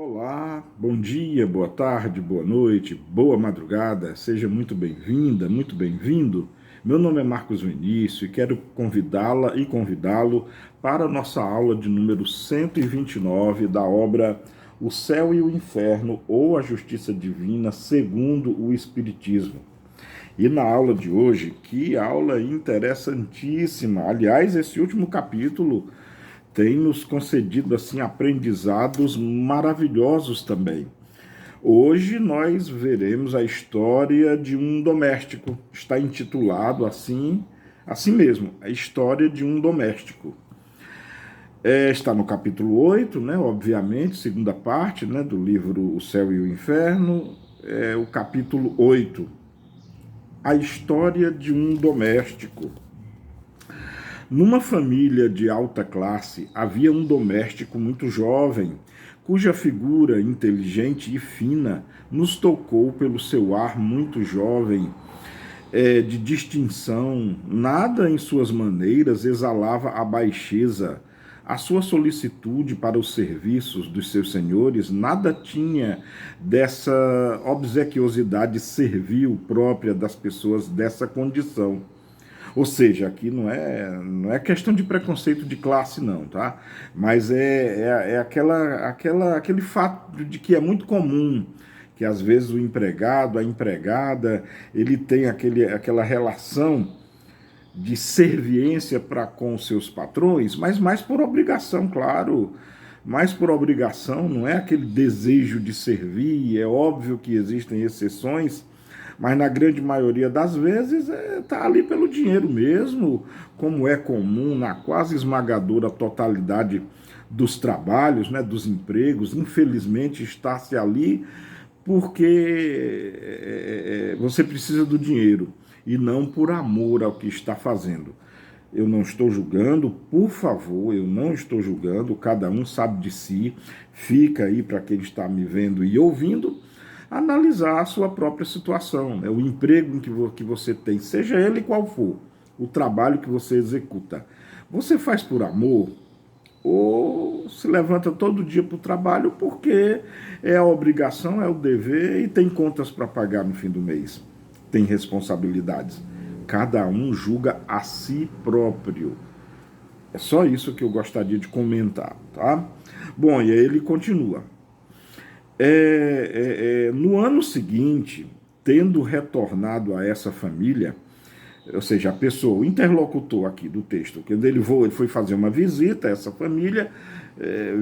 Olá, bom dia, boa tarde, boa noite, boa madrugada, seja muito bem-vinda, muito bem-vindo. Meu nome é Marcos Vinícius e quero convidá-la e convidá-lo para a nossa aula de número 129 da obra O Céu e o Inferno ou a Justiça Divina segundo o Espiritismo. E na aula de hoje, que aula interessantíssima! Aliás, esse último capítulo tem nos concedido assim aprendizados maravilhosos também. Hoje nós veremos a história de um doméstico. Está intitulado assim mesmo, a história de um doméstico. Está no capítulo 8, né, obviamente, segunda parte, né, do livro O Céu e o Inferno, o capítulo 8, a história de um doméstico. Numa família de alta classe, havia um doméstico muito jovem, cuja figura inteligente e fina nos tocou pelo seu ar muito jovem, de distinção. Nada em suas maneiras exalava a baixeza. A sua solicitude para os serviços dos seus senhores nada tinha dessa obsequiosidade servil própria das pessoas dessa condição. Ou seja, aqui não é questão de preconceito de classe, não, tá? Mas é aquele fato de que é muito comum que às vezes o empregado, a empregada, ele tem aquela relação de serviência para com seus patrões, mas mais por obrigação, claro. Mais por obrigação, não é aquele desejo de servir. É óbvio que existem exceções, mas na grande maioria das vezes está ali pelo dinheiro mesmo, como é comum na quase esmagadora totalidade dos trabalhos, né, dos empregos. Infelizmente está-se ali porque você precisa do dinheiro e não por amor ao que está fazendo. Eu não estou julgando, por favor, eu não estou julgando, cada um sabe de si, fica aí para quem está me vendo e ouvindo, analisar a sua própria situação, né? O emprego que você tem, seja ele qual for, o trabalho que você executa. Você faz por amor ou se levanta todo dia para o trabalho porque é a obrigação, é o dever e tem contas para pagar no fim do mês, tem responsabilidades. Cada um julga a si próprio. É só isso que eu gostaria de comentar, tá? Bom, e aí ele continua. No ano seguinte, tendo retornado a essa família, ou seja, a pessoa, o interlocutor aqui do texto, quando ele foi fazer uma visita a essa família,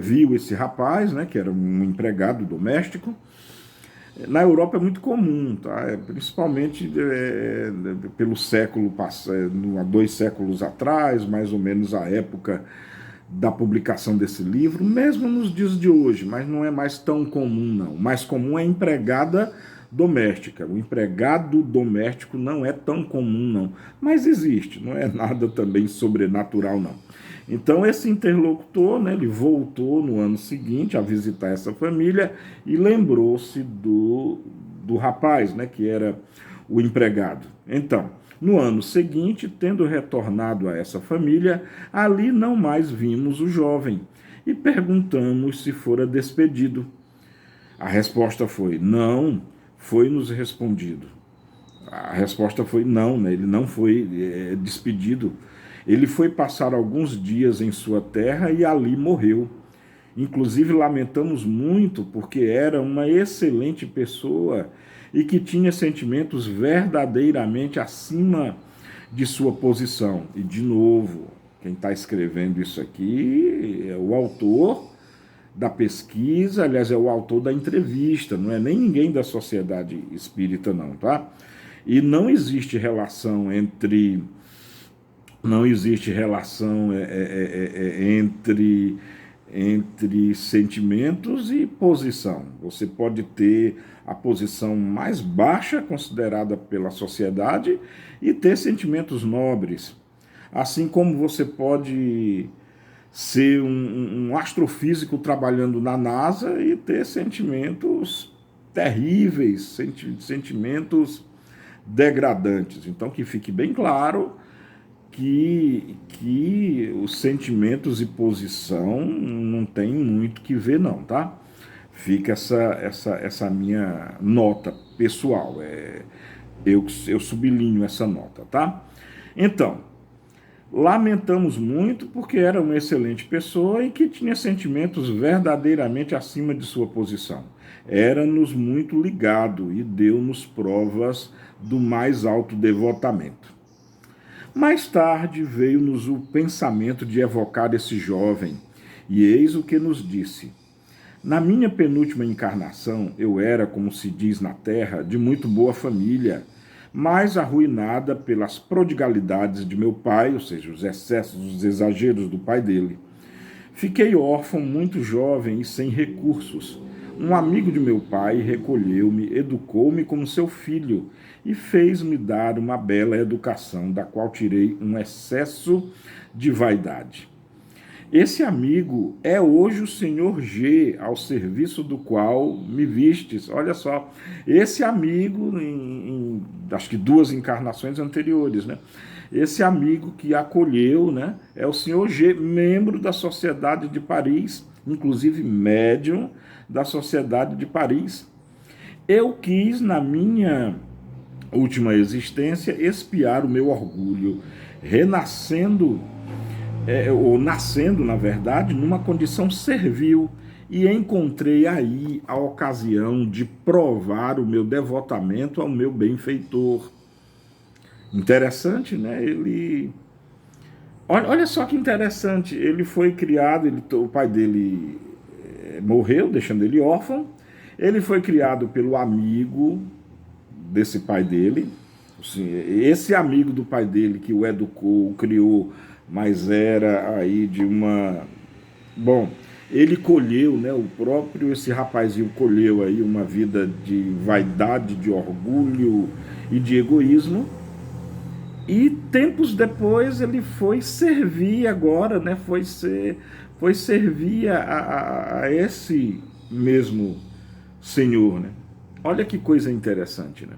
viu esse rapaz, né, que era um empregado doméstico. Na Europa é muito comum, tá? Principalmente pelo século passado, há 2 séculos atrás, mais ou menos a época da publicação desse livro, mesmo nos dias de hoje, mas não é mais tão comum, não. O mais comum é a empregada doméstica. O empregado doméstico não é tão comum, não. Mas existe, não é nada também sobrenatural, não. Então esse interlocutor, né, ele voltou no ano seguinte a visitar essa família e lembrou-se do rapaz, né, que era o empregado. Então, no ano seguinte, tendo retornado a essa família, ali não mais vimos o jovem e perguntamos se fora despedido. A resposta foi: não, foi-nos respondido. A resposta foi não, né? Ele não foi despedido. Ele foi passar alguns dias em sua terra e ali morreu. Inclusive lamentamos muito porque era uma excelente pessoa e que tinha sentimentos verdadeiramente acima de sua posição. E de novo, quem está escrevendo isso aqui é o autor da pesquisa, aliás, é o autor da entrevista, não é nem ninguém da sociedade espírita, não, tá? E não existe relação entre entre sentimentos e posição. Você pode ter a posição mais baixa considerada pela sociedade e ter sentimentos nobres. Assim como você pode ser um astrofísico trabalhando na NASA e ter sentimentos terríveis, sentimentos degradantes. Então, que fique bem claro que os sentimentos e posição não tem muito que ver, não, tá? Fica essa minha nota pessoal. Eu sublinho essa nota, tá? Então, lamentamos muito porque era uma excelente pessoa e que tinha sentimentos verdadeiramente acima de sua posição. Era-nos muito ligado e deu-nos provas do mais alto devotamento. Mais tarde veio-nos o pensamento de evocar esse jovem, e eis o que nos disse. Na minha penúltima encarnação, eu era, como se diz na terra, de muito boa família, mas arruinada pelas prodigalidades de meu pai, ou seja, os excessos, os exageros do pai dele. Fiquei órfão muito jovem e sem recursos. Um amigo de meu pai recolheu-me, educou-me como seu filho e fez-me dar uma bela educação, da qual tirei um excesso de vaidade. Esse amigo é hoje o senhor G, ao serviço do qual me vistes. Olha só, esse amigo, acho que 2 encarnações anteriores, né? Esse amigo que acolheu, né, é o senhor G, membro da Sociedade de Paris, inclusive médium da Sociedade de Paris. Eu quis, na minha última existência, expiar o meu orgulho, renascendo ou nascendo, na verdade, numa condição servil, e encontrei aí a ocasião de provar o meu devotamento ao meu benfeitor. Interessante, né? Olha só que interessante, ele foi criado, o pai dele morreu, deixando ele órfão, ele foi criado pelo amigo desse pai dele, esse amigo do pai dele que o educou, o criou, mas era aí de uma... Bom, ele colheu, né, esse rapazinho colheu aí uma vida de vaidade, de orgulho e de egoísmo, e tempos depois ele foi servir agora, né, foi servir a esse mesmo senhor, né? Olha que coisa interessante, né?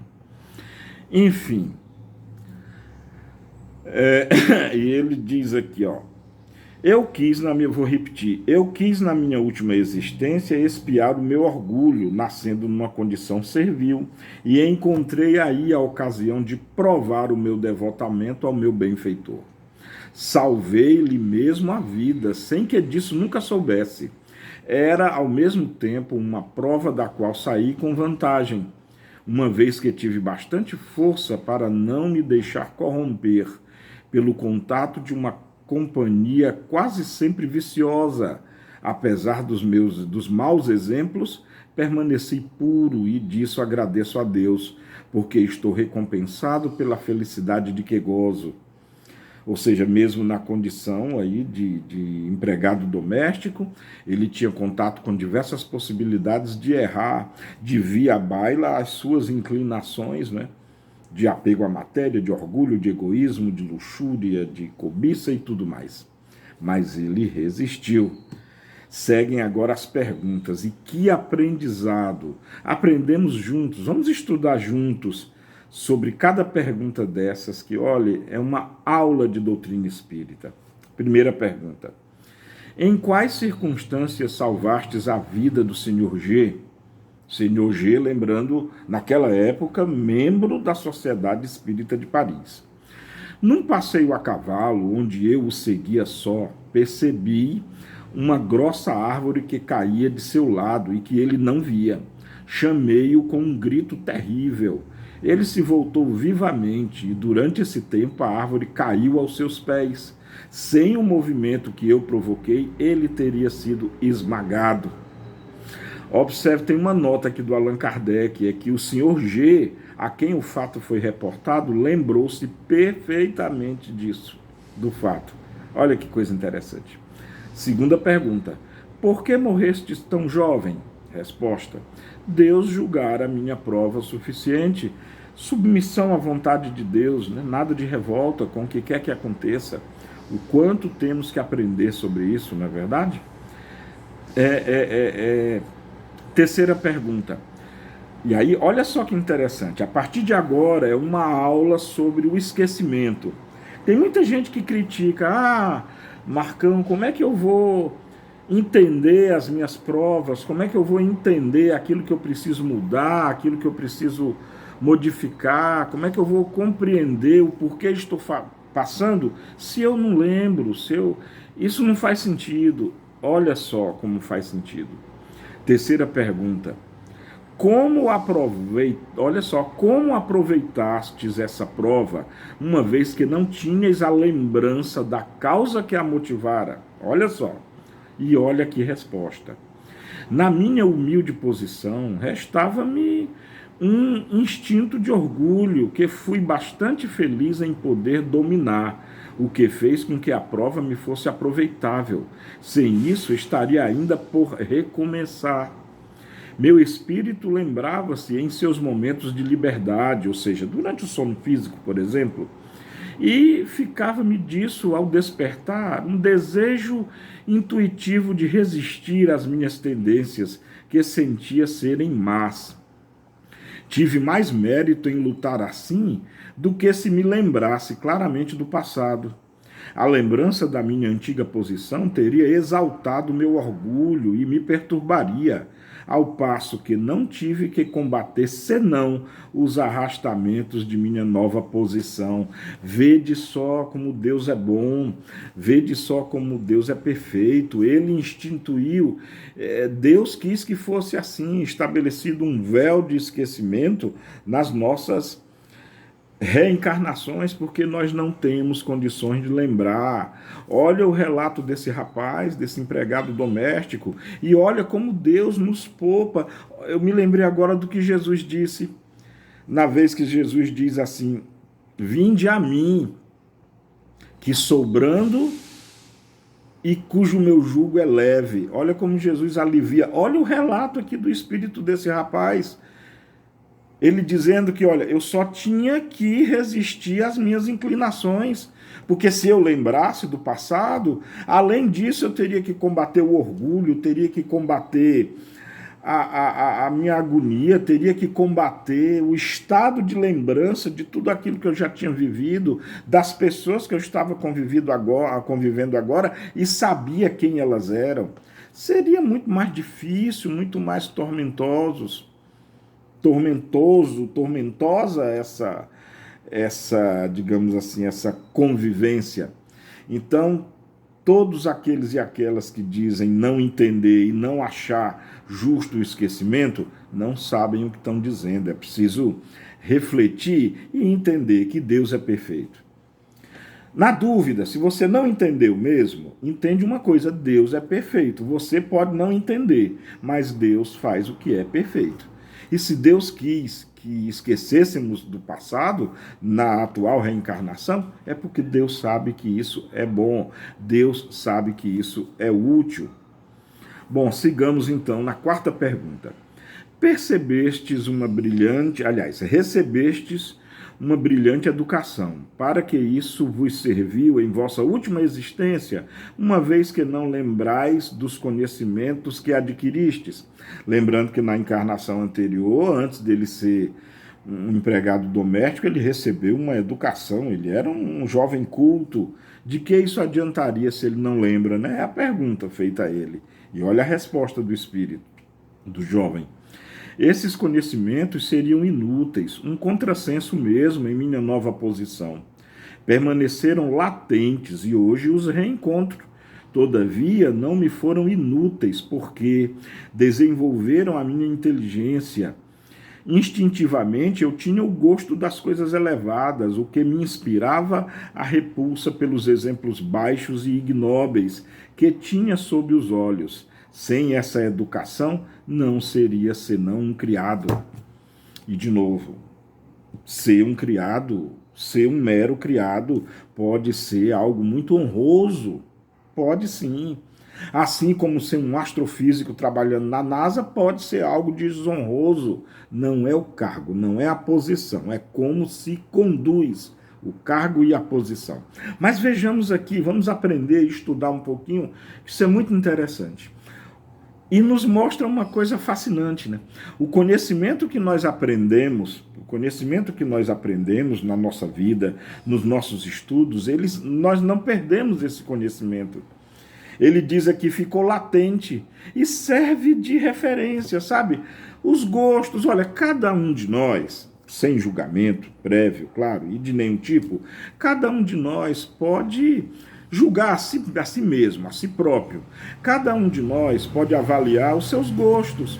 Enfim, e ele diz aqui, ó, vou repetir, eu quis na minha última existência expiar o meu orgulho, nascendo numa condição servil, e encontrei aí a ocasião de provar o meu devotamento ao meu benfeitor. Salvei-lhe mesmo a vida, sem que disso nunca soubesse. Era, ao mesmo tempo, uma prova da qual saí com vantagem, uma vez que tive bastante força para não me deixar corromper pelo contato de uma companhia quase sempre viciosa. Apesar dos maus exemplos, permaneci puro e disso agradeço a Deus, porque estou recompensado pela felicidade de que gozo. Ou seja, mesmo na condição aí de empregado doméstico, ele tinha contato com diversas possibilidades de errar, de vir à baila as suas inclinações, né? De apego à matéria, de orgulho, de egoísmo, de luxúria, de cobiça e tudo mais. Mas ele resistiu. Seguem agora as perguntas. E que aprendizado! Aprendemos juntos, vamos estudar juntos sobre cada pergunta dessas, que, olha, é uma aula de doutrina espírita. Primeira pergunta. Em quais circunstâncias salvastes a vida do senhor G? Senhor G, lembrando, naquela época, membro da Sociedade Espírita de Paris. Num passeio a cavalo, onde eu o seguia só, percebi uma grossa árvore que caía de seu lado e que ele não via. Chamei-o com um grito terrível. Ele se voltou vivamente e durante esse tempo a árvore caiu aos seus pés. Sem o movimento que eu provoquei, ele teria sido esmagado. Observe, tem uma nota aqui do Allan Kardec, é que o senhor G, a quem o fato foi reportado, lembrou-se perfeitamente disso, do fato. Olha que coisa interessante. Segunda pergunta. Por que morrestes tão jovem? Resposta. Deus julgara a minha prova suficiente. Submissão à vontade de Deus, né? Nada de revolta com o que quer que aconteça. O quanto temos que aprender sobre isso, não é verdade? Terceira pergunta. E aí, olha só que interessante. A partir de agora é uma aula sobre o esquecimento. Tem muita gente que critica, Marcão, como é que eu vou entender as minhas provas? Como é que eu vou entender aquilo que eu preciso mudar, aquilo que eu preciso modificar? Como é que eu vou compreender o porquê estou passando se eu não lembro, Isso não faz sentido. Olha só como faz sentido. Terceira pergunta. Olha só, como aproveitastes essa prova, uma vez que não tinhas a lembrança da causa que a motivara? Olha só, e olha que resposta. Na minha humilde posição, restava-me um instinto de orgulho que fui bastante feliz em poder dominar, o que fez com que a prova me fosse aproveitável. Sem isso, estaria ainda por recomeçar. Meu espírito lembrava-se em seus momentos de liberdade, ou seja, durante o sono físico, por exemplo, e ficava-me disso ao despertar um desejo intuitivo de resistir às minhas tendências, que sentia serem más. Tive mais mérito em lutar assim do que se me lembrasse claramente do passado. A lembrança da minha antiga posição teria exaltado meu orgulho e me perturbaria, ao passo que não tive que combater senão os arrastamentos de minha nova posição. Vede só como Deus é bom, vede só como Deus é perfeito. Ele instituiu, Deus quis que fosse assim, estabelecido um véu de esquecimento nas nossas reencarnações, porque nós não temos condições de lembrar. Olha o relato desse rapaz, desse empregado doméstico, e olha como Deus nos poupa. Eu me lembrei agora do que Jesus disse, na vez que Jesus diz assim: vinde a mim, que sou brando e cujo meu jugo é leve. Olha como Jesus alivia. Olha o relato aqui do espírito desse rapaz. Ele dizendo que, olha, eu só tinha que resistir às minhas inclinações, porque se eu lembrasse do passado, além disso eu teria que combater o orgulho, teria que combater a minha agonia, teria que combater o estado de lembrança de tudo aquilo que eu já tinha vivido, das pessoas que eu estava convivendo agora e sabia quem elas eram. Seria muito mais difícil, muito mais tormentosa essa, digamos assim, essa convivência. Então, todos aqueles e aquelas que dizem não entender e não achar justo o esquecimento, não sabem o que estão dizendo. É preciso refletir e entender que Deus é perfeito. Na dúvida, se você não entendeu mesmo, entende uma coisa: Deus é perfeito. Você pode não entender, mas Deus faz o que é perfeito. E se Deus quis que esquecêssemos do passado na atual reencarnação, é porque Deus sabe que isso é bom, Deus sabe que isso é útil. Bom, sigamos então na quarta pergunta. Recebestes uma brilhante educação, para que isso vos serviu em vossa última existência, uma vez que não lembrais dos conhecimentos que adquiristes. Lembrando que na encarnação anterior, antes dele ser um empregado doméstico, ele recebeu uma educação, ele era um jovem culto. De que isso adiantaria se ele não lembra, né? É a pergunta feita a ele. E olha a resposta do espírito, do jovem. Esses conhecimentos seriam inúteis, um contrassenso mesmo em minha nova posição. Permaneceram latentes e hoje os reencontro. Todavia, não me foram inúteis, porque desenvolveram a minha inteligência. Instintivamente, eu tinha o gosto das coisas elevadas, o que me inspirava a repulsa pelos exemplos baixos e ignóbeis que tinha sob os olhos. Sem essa educação, não seria senão um criado. E, de novo, ser um criado, ser um mero criado, pode ser algo muito honroso. Pode sim. Assim como ser um astrofísico trabalhando na NASA pode ser algo desonroso. Não é o cargo, não é a posição, é como se conduz o cargo e a posição. Mas vejamos aqui, vamos aprender e estudar um pouquinho, isso é muito interessante. E nos mostra uma coisa fascinante, né? O conhecimento que nós aprendemos na nossa vida, nos nossos estudos, nós não perdemos esse conhecimento. Ele diz aqui, ficou latente e serve de referência, sabe? Os gostos, olha, cada um de nós, sem julgamento prévio, claro, e de nenhum tipo, cada um de nós pode julgar a si mesmo, a si próprio. Cada um de nós pode avaliar os seus gostos.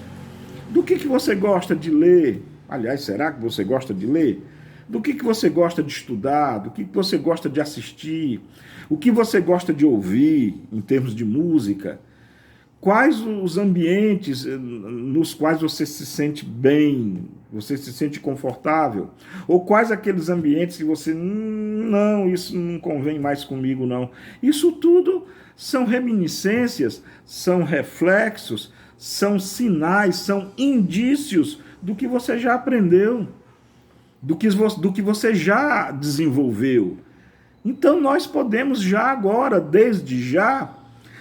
Do que você gosta de ler? Aliás, será que você gosta de ler? Do que você gosta de estudar? Do que você gosta de assistir? O que você gosta de ouvir em termos de música? Quais os ambientes nos quais você se sente bem, você se sente confortável? Ou quais aqueles ambientes que você, não, isso não convém mais comigo, não. Isso tudo são reminiscências, são reflexos, são sinais, são indícios do que você já aprendeu, do que você já desenvolveu. Então nós podemos já agora, desde já,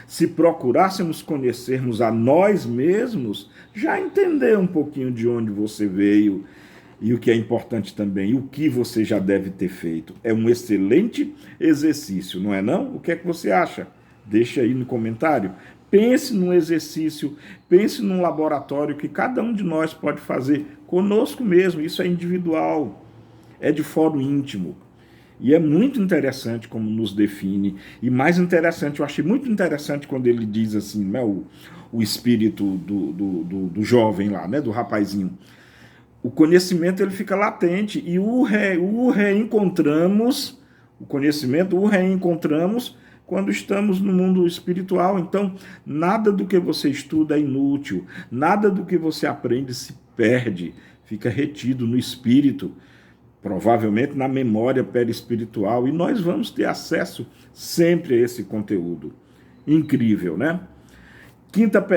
se procurássemos conhecermos a nós mesmos, já entender um pouquinho de onde você veio e o que é importante também, o que você já deve ter feito. É um excelente exercício, não é não? O que é que você acha? Deixa aí no comentário. Pense num exercício, pense num laboratório que cada um de nós pode fazer conosco mesmo. Isso é individual, é de fórum íntimo. E é muito interessante como nos define. E mais interessante, eu achei muito interessante quando ele diz assim, né, o espírito do jovem lá, né, do rapazinho. O conhecimento ele fica latente e o reencontramos quando estamos no mundo espiritual. Então, nada do que você estuda é inútil, nada do que você aprende se perde, fica retido no espírito, provavelmente na memória perispiritual, e nós vamos ter acesso sempre a esse conteúdo. Incrível, né?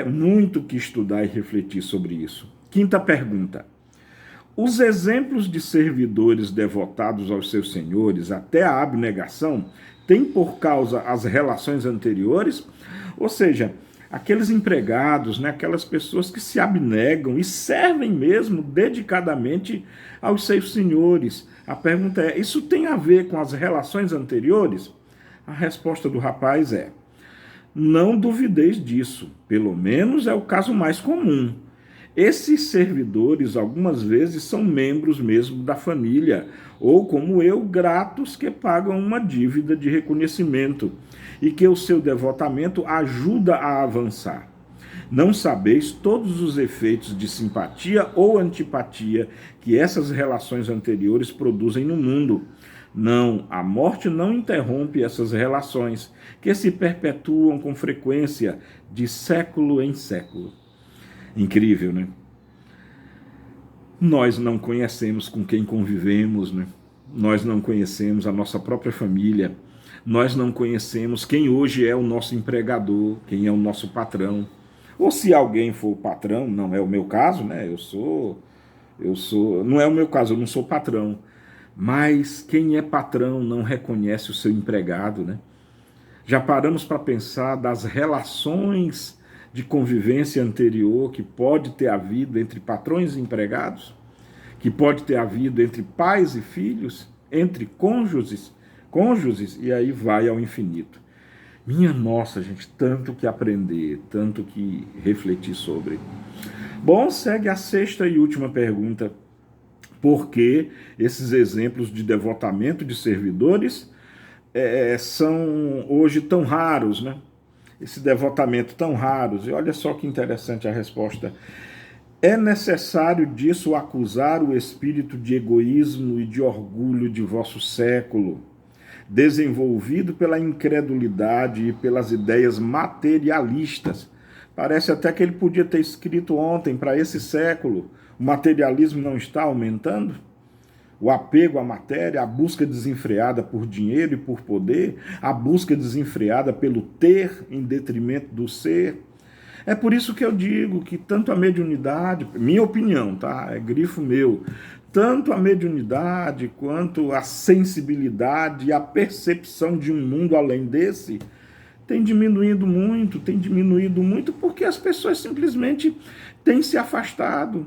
Muito que estudar e refletir sobre isso. Quinta pergunta. Os exemplos de servidores devotados aos seus senhores até a abnegação têm por causa as relações anteriores? Ou seja, aqueles empregados, né, aquelas pessoas que se abnegam e servem mesmo dedicadamente aos seus senhores. A pergunta é, isso tem a ver com as relações anteriores? A resposta do rapaz é, não duvideis disso, pelo menos é o caso mais comum. Esses servidores, algumas vezes, são membros mesmo da família, ou como eu, gratos que pagam uma dívida de reconhecimento e que o seu devotamento ajuda a avançar. Não sabeis todos os efeitos de simpatia ou antipatia que essas relações anteriores produzem no mundo. Não, a morte não interrompe essas relações, que se perpetuam com frequência de século em século. Incrível, né? Nós não conhecemos com quem convivemos, né? Nós não conhecemos a nossa própria família, nós não conhecemos quem hoje é o nosso empregador, quem é o nosso patrão. Ou se alguém for o patrão, não é o meu caso, né? Não é o meu caso, eu não sou patrão. Mas quem é patrão não reconhece o seu empregado, né? Já paramos para pensar das relações de convivência anterior que pode ter havido entre patrões e empregados, que pode ter havido entre pais e filhos, entre cônjuges, e aí vai ao infinito. Minha nossa, gente, tanto que aprender, tanto que refletir sobre. Bom, segue a sexta e última pergunta. Por que esses exemplos de devotamento de servidores são hoje tão raros, né? Esse devotamento tão raros. E olha só que interessante a resposta. É necessário disso acusar o espírito de egoísmo e de orgulho de vosso século, desenvolvido pela incredulidade e pelas ideias materialistas. Parece até que ele podia ter escrito ontem, para esse século, o materialismo não está aumentando? O apego à matéria, a busca desenfreada por dinheiro e por poder, a busca desenfreada pelo ter em detrimento do ser. É por isso que eu digo que tanto a mediunidade, minha opinião, tá? É grifo meu, tanto a mediunidade quanto a sensibilidade e a percepção de um mundo além desse tem diminuído muito porque as pessoas simplesmente têm se afastado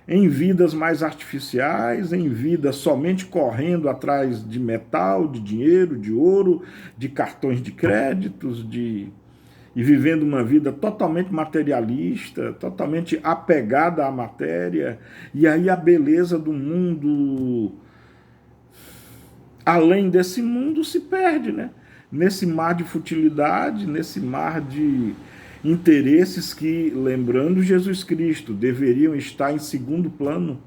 em vidas mais artificiais, em vidas somente correndo atrás de metal, de dinheiro, de ouro, de cartões de créditos, e vivendo uma vida totalmente materialista, totalmente apegada à matéria, e aí a beleza do mundo, além desse mundo, se perde, né? Nesse mar de futilidade, nesse mar de interesses que, lembrando Jesus Cristo, deveriam estar em segundo plano,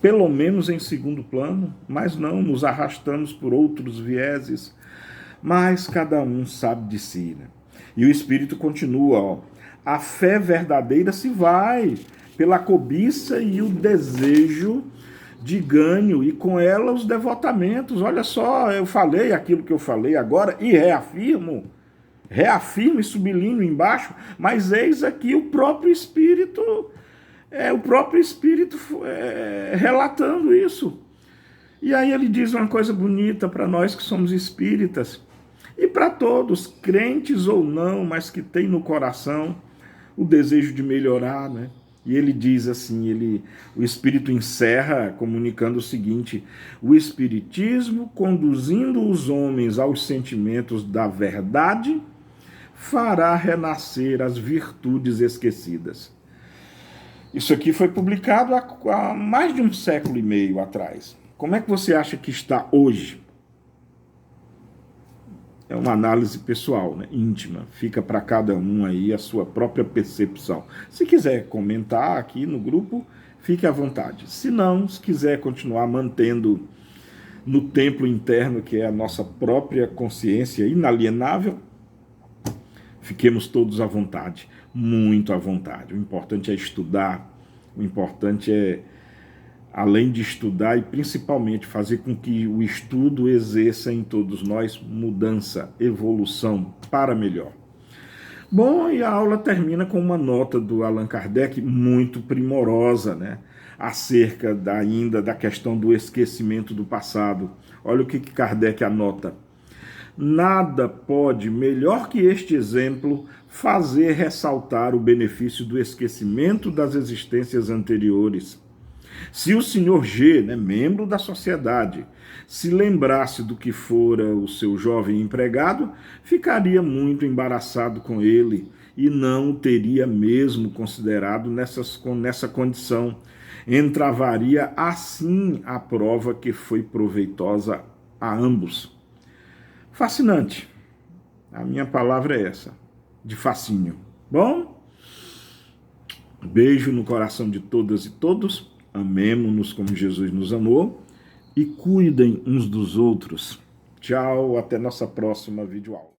pelo menos em segundo plano, mas não, nos arrastamos por outros vieses, mas cada um sabe de si, né? E o Espírito continua, ó, a fé verdadeira se vai pela cobiça e o desejo de ganho, e com ela os devotamentos. Olha só, eu falei aquilo que eu falei agora e reafirmo e sublinho embaixo, mas eis aqui o próprio Espírito, relatando isso. E aí ele diz uma coisa bonita para nós que somos espíritas, e para todos, crentes ou não, mas que tem no coração o desejo de melhorar, né? E ele diz assim, o Espírito encerra comunicando o seguinte: o Espiritismo, conduzindo os homens aos sentimentos da verdade, fará renascer as virtudes esquecidas. Isso aqui foi publicado há mais de um século e meio atrás. Como é que você acha que está hoje? É uma análise pessoal, né? Íntima. Fica para cada um aí a sua própria percepção. Se quiser comentar aqui no grupo, fique à vontade. Se não, se quiser continuar mantendo no templo interno, que é a nossa própria consciência inalienável, fiquemos todos à vontade, muito à vontade. O importante é estudar, o importante é, além de estudar, e principalmente fazer com que o estudo exerça em todos nós mudança, evolução para melhor. Bom, e a aula termina com uma nota do Allan Kardec muito primorosa, né? Acerca ainda da questão do esquecimento do passado. Olha o que Kardec anota. Nada pode, melhor que este exemplo, fazer ressaltar o benefício do esquecimento das existências anteriores. Se o senhor G, né, membro da sociedade, se lembrasse do que fora o seu jovem empregado, ficaria muito embaraçado com ele e não o teria mesmo considerado nessa condição. Entravaria assim a prova que foi proveitosa a ambos. Fascinante. A minha palavra é essa, de fascínio. Bom? Beijo no coração de todas e todos. Amemo-nos como Jesus nos amou e cuidem uns dos outros. Tchau, até nossa próxima videoaula.